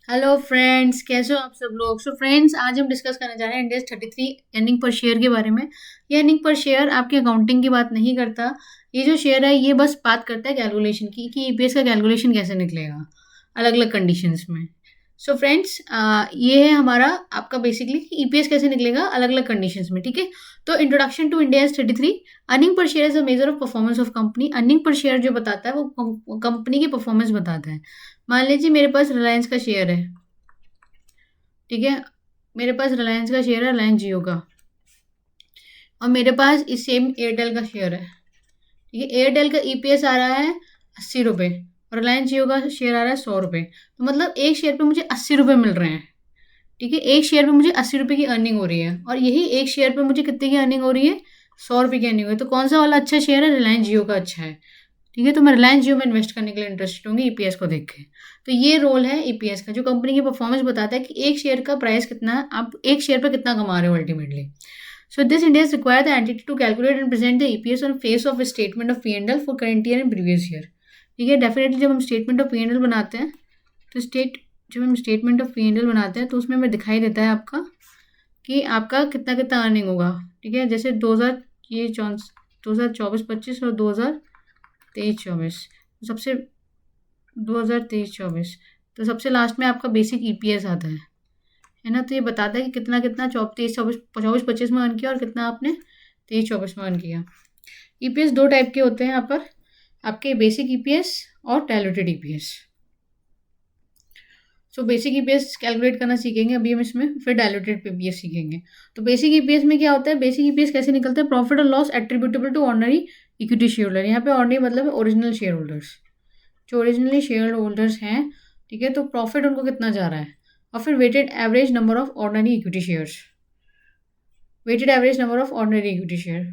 Hello friends, कैसे हो आप सब लोग। सो फ्रेंड्स, आज हम डिस्कस करने जा रहे हैं इंडेक्स 33 अर्निंग पर शेयर के बारे में। ये अर्निंग पर शेयर आपकी अकाउंटिंग की बात नहीं करता। ये जो शेयर है ये बस बात करता है कैलकुलेशन की कि ईपीएस का कैलकुलेशन कैसे निकलेगा अलग अलग कंडीशंस में। सो फ्रेंड्स, ये है हमारा आपका बेसिकली कि ईपीएस कैसे निकलेगा अलग अलग कंडीशंस में। ठीक है, तो introduction to India 33। Earning per share is a measure of performance of company. Earning per share जो बताता है वो कंपनी की परफॉर्मेंस बताता है। मान लीजिए मेरे पास रिलायंस का शेयर है। ठीक है, मेरे पास रिलायंस का शेयर है, रिलायंस जियो का। और मेरे पास इस सेम एयरटेल का शेयर है। ठीक है, एयरटेल का ईपीएस आ रहा है 80 रुपये और रिलायंस जियो का शेयर आ रहा है 100 रुपये। तो मतलब एक शेयर पे मुझे 80 रुपये मिल रहे हैं। ठीक है, एक शेयर पे मुझे 80 रुपये की अर्निंग हो रही है और यही एक शेयर पे मुझे कितने की अर्निंग हो रही है, 100 रुपये की अर्निंग हो रही है। तो कौन सा वाला अच्छा शेयर है, रिलायंस जियो का अच्छा है। ठीक है, तो मैं रिलायंस जियो में इन्वेस्ट करने के लिए इंटरेस्टेड होंगी ईपीएस को देख के। तो ये रोल है ईपीएस का, जो कंपनी की परफॉर्मेंस बताता है कि एक शेयर का प्राइस कितना है, आप एक शेयर पर कितना कमा रहे हो ultimately. So this index require the entity to calculate and present the EPS on face of statement of P and L for current year and previous year. ठीक है, डेफिनेटली जब हम स्टेटमेंट ऑफ पी&एल बनाते हैं तो जब हम स्टेटमेंट ऑफ पी&एल बनाते हैं तो उसमें हमें दिखाई देता है आपका कि आपका कितना कितना अर्निंग होगा। ठीक है, जैसे 2024-25 और 2023-24 सबसे 2023-24 तो सबसे लास्ट में आपका बेसिक ईपीएस आता है ना। तो ये बताता है कि कितना कितना 24-25 में अर्न किया और कितना आपने 23-24 में अर्न किया। ईपीएस दो टाइप के होते हैं यहाँ पर, आपके बेसिक ईपीएस और diluted EPS. So basic EPS calculate करना सीखेंगे अभी हम इसमें, फिर डायलूटेड ईपीएस सीखेंगे। तो बेसिक ईपीएस में क्या होता है, बेसिक ईपीएस कैसे निकलता है, प्रॉफिट और loss attributable to ordinary equity share holder. यहाँ पे ऑर्डिनरी मतलब है ओरिजिनल शेयर होल्डर्स, जो ओरिजिनली शेयर होल्डर्स हैं। ठीक है, तो प्रॉफिट उनको कितना जा रहा है, और फिर weighted average number of ordinary equity shares, weighted average number of ordinary equity share.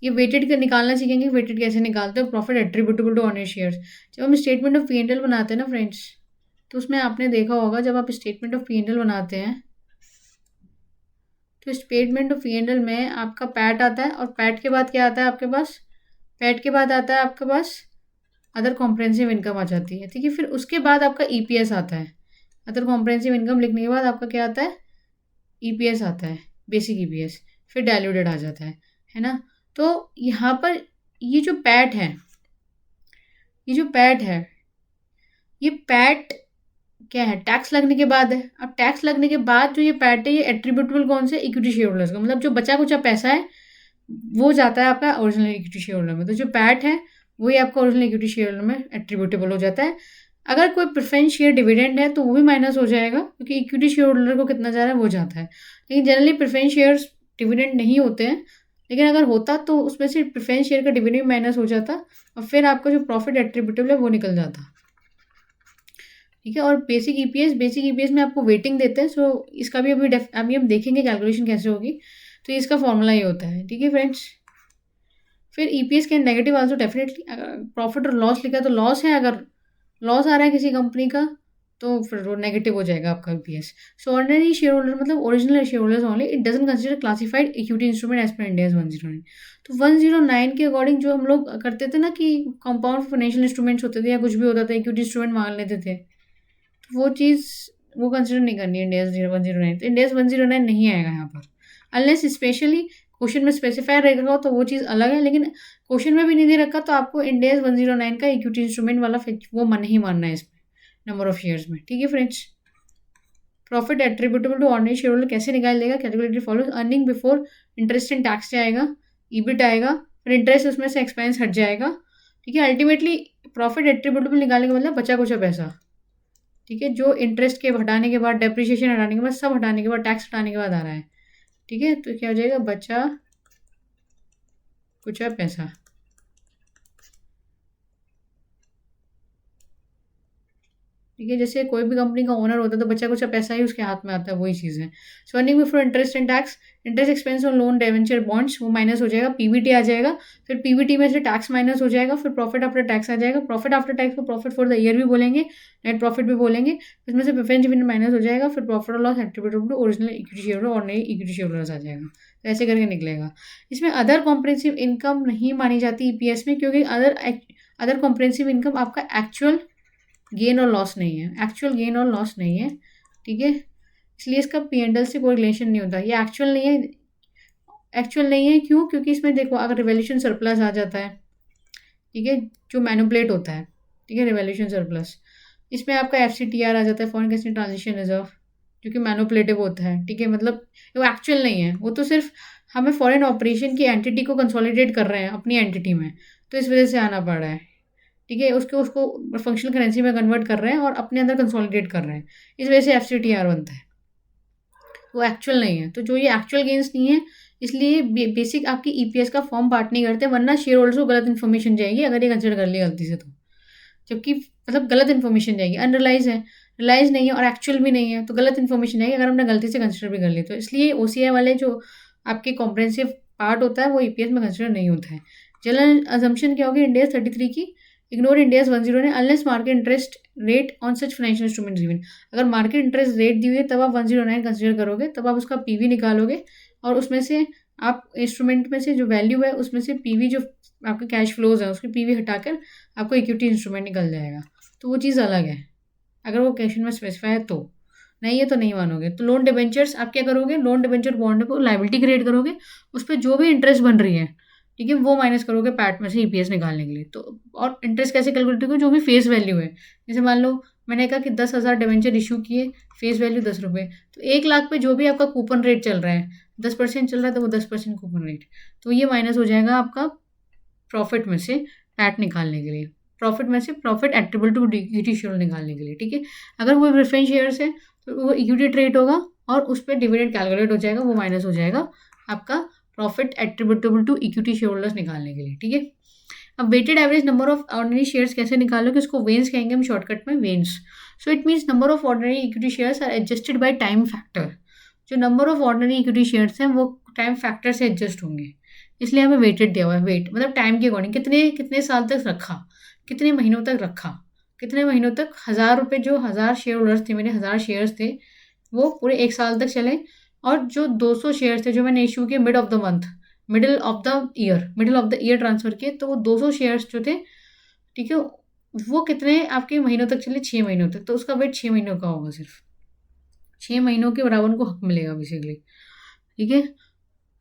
ये वेटेड का निकालना सीखेंगे, वेटेड कैसे निकालते हैं, profit attributable to ordinary shares. जब हम स्टेटमेंट ऑफ पी&एल बनाते हैं ना फ्रेंड्स, तो उसमें आपने देखा होगा जब आप स्टेटमेंट ऑफ पी&एल बनाते हैं तो स्टेटमेंट ऑफ पी&एल में आपका पैट आता है और पैट के बाद क्या आता है आपके पास, पैट के बाद आता है आपके पास अदर कॉम्प्रहेंसिव इनकम आ जाती है। ठीक है, फिर उसके बाद आपका ईपीएस आता है। अदर कॉम्प्रहेंसिव इनकम लिखने के बाद आपका क्या आता है, ईपीएस आता है, बेसिक ईपीएस, फिर डायल्यूटेड आ जाता है ना। तो यहाँ पर ये जो पैट है, ये जो पैट है, ये पैट क्या है, टैक्स लगने के बाद है। अब टैक्स लगने के बाद जो ये पैट है ये एट्रीब्यूटेबल कौन से, इक्विटी शेयर होल्डर्स का, मतलब जो बचा कुचा पैसा है वो जाता है आपका ओरिजिनल इक्विटी शेयर होल्डर में। तो जो पैट है वही आपका ओरिजिनल इक्विटी शेयर होल्डर में एट्रीब्यूटेबल हो जाता है। अगर कोई प्रेफरेंस शेयर डिविडेंड है तो वो भी माइनस हो जाएगा, क्योंकि इक्विटी शेयर होल्डर को कितना जा रहा है वो जाता है। लेकिन जनरली प्रेफरेंस शेयर्स डिविडेंड नहीं होते हैं, लेकिन अगर होता तो उसमें से प्रेफरेंस शेयर का डिविडेंड माइनस हो जाता और फिर आपका जो प्रॉफिट एट्रीब्यूटेबल है वो निकल जाता। ठीक है, और बेसिक ईपीएस में आपको वेटिंग देते हैं। सो इसका भी अभी हम देखेंगे कैलकुलेशन कैसे होगी। तो इसका फॉर्मूला ये होता है। ठीक है फ्रेंड्स, फिर EPS can negative also definitely. Profit और लॉस लिखा है तो लॉस है, अगर लॉस आ रहा है किसी कंपनी का तो फिर वो नेगेटिव हो जाएगा आपका EPS. So ordinary share holder मतलब original share holders only, it doesn't consider classified equity instrument as per India 109। तो 109 के अकॉर्डिंग जो हम लोग करते थे ना कि कंपाउंड फाइनेंशियल इंस्ट्रूमेंट्स होते थे या कुछ भी होता था, इक्विटी इंस्ट्रूमेंट मान लेते थे, तो वो चीज़ वो कंसिडर नहीं करनी है इंडेक्स 109। तो इंडेक्स 109 नहीं आएगा यहाँ पर, अनलेस स्पेशली क्वेश्चन में स्पेसिफाई रहेगा तो वो चीज़ अलग है। लेकिन क्वेश्चन में भी नहीं दे रखा तो आपको इंडेक्स 109 का इक्विटी इंस्ट्रूमेंट वाला वो मन ही मानना है इसमें नंबर ऑफ शेयर्स में। ठीक है friends, profit attributable to ordinary share holder कैसे निकाल देगा, calculated follows. Earning before interest and tax से आएगा, ईबिट आएगा, फिर इंटरेस्ट उसमें से एक्सपेंस हट जाएगा। ठीक है, अल्टीमेटली प्रॉफिट एट्रीब्यूटेबल निकालने का मतलब बचा कुचा पैसा। ठीक है, जो इंटरेस्ट के हटाने के बाद, डेप्रिसिएशन हटाने के बाद, सब हटाने के बाद, टैक्स हटाने के बाद आ रहा है। ठीक है, तो क्या हो जाएगा, बचा कुछ पैसा। ठीक है, जैसे कोई भी कंपनी का ओनर होता है तो बचा कुछ पैसा ही उसके हाथ में आता है, वही चीज़ है। So earning before interest and tax, interest expense on loan debenture bonds वो माइनस हो जाएगा, पीबीटी आ जाएगा, फिर पीबीटी में से टैक्स माइनस हो जाएगा, फिर प्रॉफिट आफ्टर टैक्स आ जाएगा। प्रॉफिट आफ्टर टैक्स को प्रॉफिट फॉर द ईयर भी बोलेंगे, नेट प्रॉफिट भी बोलेंगे। इसमें से प्रेफरेंस डिविडेंड माइनस हो जाएगा, फिर प्रॉफिट और loss attributable to original equity share और नई इक्विटी शेयर आ जाएगा। तो ऐसे करके निकलेगा। इसमें अदर कॉम्प्रिहेंसिव इनकम नहीं मानी जाती ईपीएस में, क्योंकि अदर कॉम्प्रिहेंसिव इनकम आपका एक्चुअल गेन और लॉस नहीं है, एक्चुअल गेन और लॉस नहीं है, ठीक है। इसलिए इसका P&L से कोई रिलेशन नहीं होता, ये एक्चुअल नहीं है। एक्चुअल नहीं है क्यों? क्योंकि इसमें देखो अगर रिवैल्यूएशन सरप्लस आ जाता है, ठीक है, जो मैनिपुलेट होता है, ठीक है, रिवैल्यूएशन सरप्लस, इसमें आपका FCTR आ जाता है, फॉरेन एक्सचेंज ट्रांजिशन रिजर्व, जो कि मैनिपुलेटिव होता है, ठीक है, मतलब वो एक्चुअल नहीं है, वो तो सिर्फ हमें फॉरेन ऑपरेशन की एंटिटी को कंसोलिडेट कर रहे हैं अपनी एंटिटी में, तो इस वजह से आना पड़ रहा है, ठीक है, उसको उसको फंक्शनल करेंसी में कन्वर्ट कर रहे हैं और अपने अंदर कंसोलिडेट कर रहे हैं, इस वजह से FCTR बनता है, वो एक्चुअल नहीं है। तो जो ये एक्चुअल गेन्स नहीं है, इसलिए बेसिक आपकी EPS का फॉर्म पार्ट नहीं करते, वरना शेयर होल्डर्स को गलत इन्फॉर्मेशन जाएगी अगर ये कंसिडर कर लिया गलती से तो, जबकि मतलब गलत इन्फॉर्मेशन जाएगी, अनरिलाइज है, रिलाइज नहीं है और एक्चुअल भी नहीं है, तो गलत इन्फॉर्मेशन जाएगी अगर हमने गलती से कंसिडर भी कर लिया तो। इसलिए OCI वाले जो आपके कॉम्प्रहेंसिव पार्ट होता है वो EPS में कंसिडर नहीं होता है। जनरल अजम्पशन क्या होगी इंडिया 33 की, इग्नोर इंडिया 10 ने unless market interest rate on such financial instrument given. अगर मार्केट इंटरेस्ट रेट दी हुई है तब आप 109 कंसिडर करोगे, तब आप उसका PV निकालोगे और उसमें से आप इंस्ट्रूमेंट में से जो वैल्यू है उसमें से PV जो आपके कैश फ्लोज है उसकी PV हटाकर आपको इक्विटी इंस्ट्रूमेंट निकल जाएगा, तो वो चीज़ अलग है, अगर वो क्वेश्चन में स्पेसिफाई है तो। नहीं है तो नहीं मानोगे। तो लोन डिबेंचर्स आप क्या करोगे, लोन डिबेंचर बॉन्ड को लाइबिलिटी क्रिएट करोगे, उस पर जो भी इंटरेस्ट बन रही है, ठीक है, वो माइनस करोगे पैट में से EPS निकालने के लिए। तो और इंटरेस्ट कैसे कैलकुलेट करोगे, जो भी फेस वैल्यू है, जैसे मान लो मैंने कहा कि 10,000 डिबेंचर इशू किए, फेस वैल्यू 10 रुपये, तो 1 लाख पे जो भी आपका कूपन रेट चल रहा है 10% चल रहा है, तो वो 10% कूपन रेट, तो ये माइनस हो जाएगा आपका प्रॉफिट में से पैट निकालने के लिए, प्रॉफिट में से profit attributable to equity share निकालने के लिए, ठीक है। अगर वो प्रेफरेंस शेयर्स है तो वो इक्विटी ट्रेड होगा और उस पर डिविडेंड कैलकुलेट हो जाएगा, वो माइनस हो जाएगा आपका profit attributable to equity share holders निकालने के लिए, ठीक है। अब weighted average number of ordinary shares कैसे निकालोगे, उसको वेन्स कहेंगे हम शॉर्टकट में, वेन्स। So it means number of ordinary equity shares are adjusted by time factor. जो number of ordinary equity shares हैं वो टाइम फैक्टर से एडजस्ट होंगे, इसलिए हमें वेटेड दिया हुआ है। वेट मतलब टाइम के अकॉर्डिंग, कितने कितने साल तक रखा, कितने महीनों तक रखा, कितने महीनों तक 1,000 रुपये, जो 1,000 शेयर होल्डर्स थे, मेरे 1,000 शेयर्स थे, वो पूरे 1 साल तक चले। और जो 200 शेयर्स थे जो मैंने इशू किए mid of the month, middle of the year transfer किए, तो वो 200 शेयर्स जो थे, ठीक है, वो कितने आपके महीनों तक चले, 6 महीनों तक, तो उसका वेट 6 महीनों का होगा, सिर्फ 6 महीनों के बराबर उनको हक मिलेगा बेसिकली, ठीक है।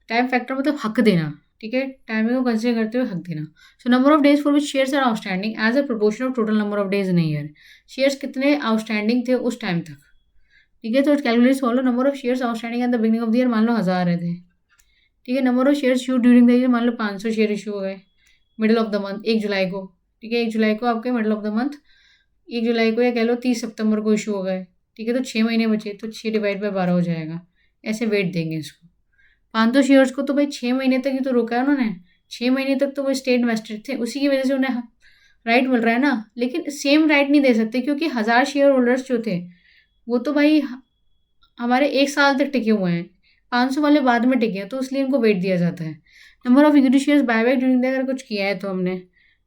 टाइम फैक्टर मतलब हक देना, ठीक है, टाइमिंग को कंसिडर करते हुए हक देना। So number of days for which shares are outstanding as a proportion of total number of days in year, shares कितने आउटस्टैंडिंग थे उस टाइम तक, ठीक है। तो calculate follow number of shares outstanding at the beginning of the year, मान लो 1,000 रहे थे, ठीक है। Number of shares issue during the year, मान लो 500 शेयर इशू हो गए मिडिल ऑफ द मंथ, 1 जुलाई को, ठीक है, 1 जुलाई को आपके मिडिल ऑफ द मंथ, 1 जुलाई को या कह लो 30 सितंबर को इशू हो गए, ठीक है। तो 6 महीने बचे, तो 6/12 हो जाएगा, ऐसे वेट देंगे इसको। 500 शेयर्स को तो भाई 6 महीने तक ही तो रोका है उन्होंने, 6 महीने तक तो वो स्टे इन्वेस्टेड थे, उसी की वजह से उन्हें राइट मिल रहा है ना। लेकिन सेम राइट नहीं दे सकते, क्योंकि 1,000 शेयर होल्डर्स जो थे वो तो भाई हमारे 1 साल तक टिके हुए हैं, 500 वाले बाद में टिके हैं, तो इसलिए उनको वेट दिया जाता है। Number of equity shares buyback during the, अगर कुछ किया है तो हमने,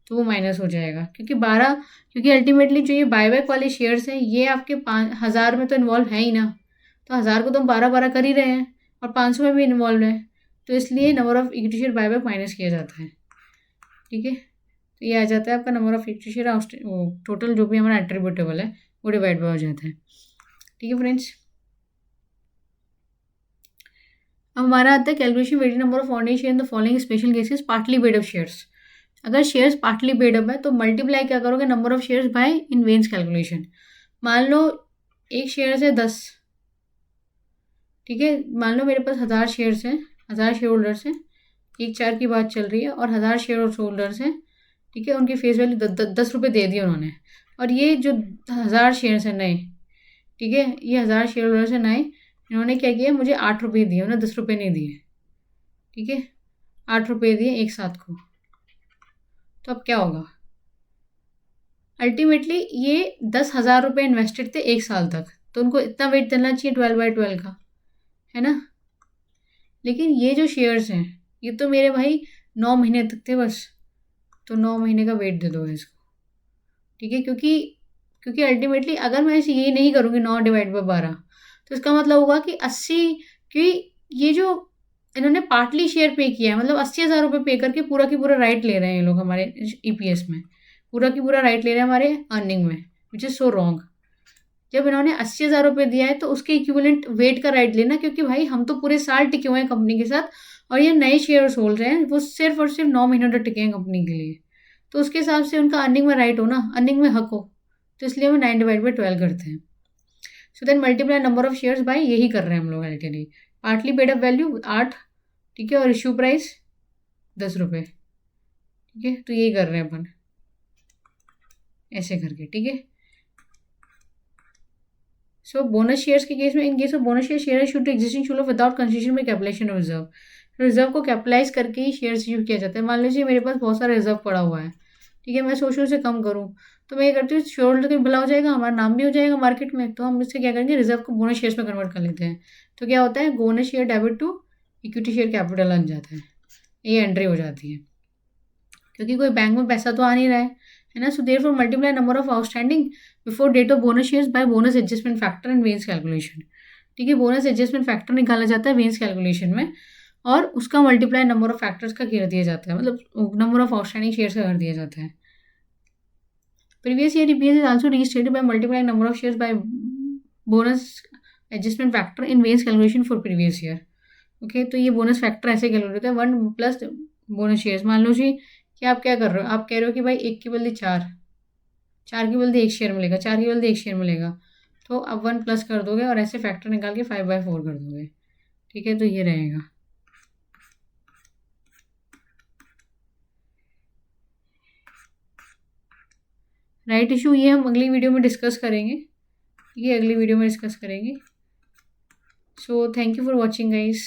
तो वो माइनस हो जाएगा, क्योंकि अल्टीमेटली जो ये बायबैक वाले शेयर्स हैं ये आपके 5,000 में तो इन्वॉल्व है ही ना, तो 1,000 को तो हम 12 कर ही रहे हैं और 500 में भी इन्वॉल्व है, तो इसलिए number of equity share buyback minus किया जाता है, ठीक है। तो ये आ जाता है आपका number of equity share, total जो भी हमारा एट्रीब्यूटेबल है वो डिवाइड बाय हो जाता है, ठीक है फ्रेंड्स। अब हमारा आता है calculation weighted number of ordinary share in the following special cases, partly paid up shares. अगर शेयर्स पार्टली पेड अप है तो मल्टीप्लाई क्या करोगे, number of shares by in whence calculation. मान लो एक शेयर है 10, ठीक है, मान लो मेरे पास 1,000 शेयर्स हैं, 1,000 शेयर होल्डर्स हैं, 1/4 की बात चल रही है, और 1,000 शेयर होल्डर्स हैं, ठीक है, उनकी फेस वैल्यू 10 रुपये दे दिए उन्होंने। और ये जो 1,000 शेयर्स हैं नए, ठीक है, ये 1,000 शेयर होल्डर्स हैं नए, इन्होंने क्या किया, मुझे 8 रुपये दिए, उन्हें 10 रुपये नहीं दिए, ठीक है, 8 रुपये दिए एक साथ को। तो अब क्या होगा, अल्टीमेटली ये 10,000 रुपये इन्वेस्टेड थे 1 साल तक, तो उनको इतना वेट देना चाहिए 12/12 का, है ना। लेकिन ये जो शेयर्स हैं ये तो मेरे भाई 9 महीने तक थे बस, तो 9 महीने का वेट दे दो इसको, ठीक है। क्योंकि अल्टीमेटली अगर मैं इसे ये नहीं करूँगी 9/12, तो इसका मतलब होगा कि 80, क्योंकि ये जो इन्होंने पार्टली शेयर पे किया है, मतलब 80,000 रुपये पे करके पूरा की पूरा राइट ले रहे हैं ये लोग हमारे EPS में, पूरा की पूरा राइट ले रहे हैं हमारे अर्निंग में, विच इज़ सो रॉन्ग। जब इन्होंने 80,000 रुपये दिया है तो उसके इक्विवेलेंट वेट का राइट लेना, क्योंकि भाई हम तो पूरे साल टिके हुए हैं कंपनी के साथ, और ये नए शेयर होल्ड रहे हैं, वो सिर्फ और सिर्फ 9 महीनों तक टिके हैं कंपनी के लिए। तो उसके हिसाब से उनका अर्निंग में राइट हो ना, अर्निंग में हक हो। तो इसलिए हम 9/12 करते हैं। So then multiply number of shares by, यही कर रहे हैं हम लोग LTD. Partly paid up value 8, ठीक है, और इशू प्राइस 10 रुपये, ठीक है। तो यही कर रहे हैं अपन ऐसे करके, ठीक है। सो बोनस शेयर्स के केस में, in case of bonus share issue to existing share without consideration में कैपिटलाइजेशन ऑफ रिजर्व। रिजर्व को कैपिटलाइज करके ही शेयर्स इशू किया जाता है। मान लीजिए मेरे पास बहुत सारा रिजर्व पड़ा हुआ है, ठीक है, मैं सोच रही हूँ उसे कम करूँ, तो मैं ये करती हूँ, शेयर होल्डर का भला हो जाएगा, हमारा नाम भी हो जाएगा मार्केट में, तो हम इससे क्या करेंगे, रिजर्व को बोनस शेयर्स में कन्वर्ट कर लेते हैं। तो क्या होता है, bonus share debit to equity share capital बन जाता है, ये एंट्री हो जाती है, क्योंकि कोई बैंक में पैसा तो आ नहीं रहा है ना। So therefore multiply number of outstanding before date of bonus shares by bonus adjustment factor and whence calculation, ठीक है। बोनस एडजस्टमेंट फैक्टर निकाला जाता है वेन्स कैलकुलेशन में, और उसका मल्टीप्लाई नंबर ऑफ फैक्टर्स का कर दिया जाता है, मतलब नंबर ऑफ आउटस्टैंडिंग शेयर्स का कर दिया जाता है। Previous year EPS is also restated by multiplying number of shares by bonus adjustment factor in whence calculation for previous year. Okay, तो ये बोनस फैक्टर ऐसे कैलकुलेट होता है, 1 प्लस बोनस शेयर्स। मान लो जी कि आप क्या कर रहे हो, आप कह रहे हो कि भाई 1 के बदले 4, 4 के बदले 1 शेयर मिलेगा, 4 के बदले 1 शेयर मिलेगा, तो आप 1 प्लस कर दोगे और ऐसे फैक्टर निकाल के 5/4 कर दोगे, ठीक है। तो ये रहेगा। राइट इशू ये हम अगली वीडियो में डिस्कस करेंगे, ठीक है, अगली वीडियो में डिस्कस करेंगे। So thank you for watching guys.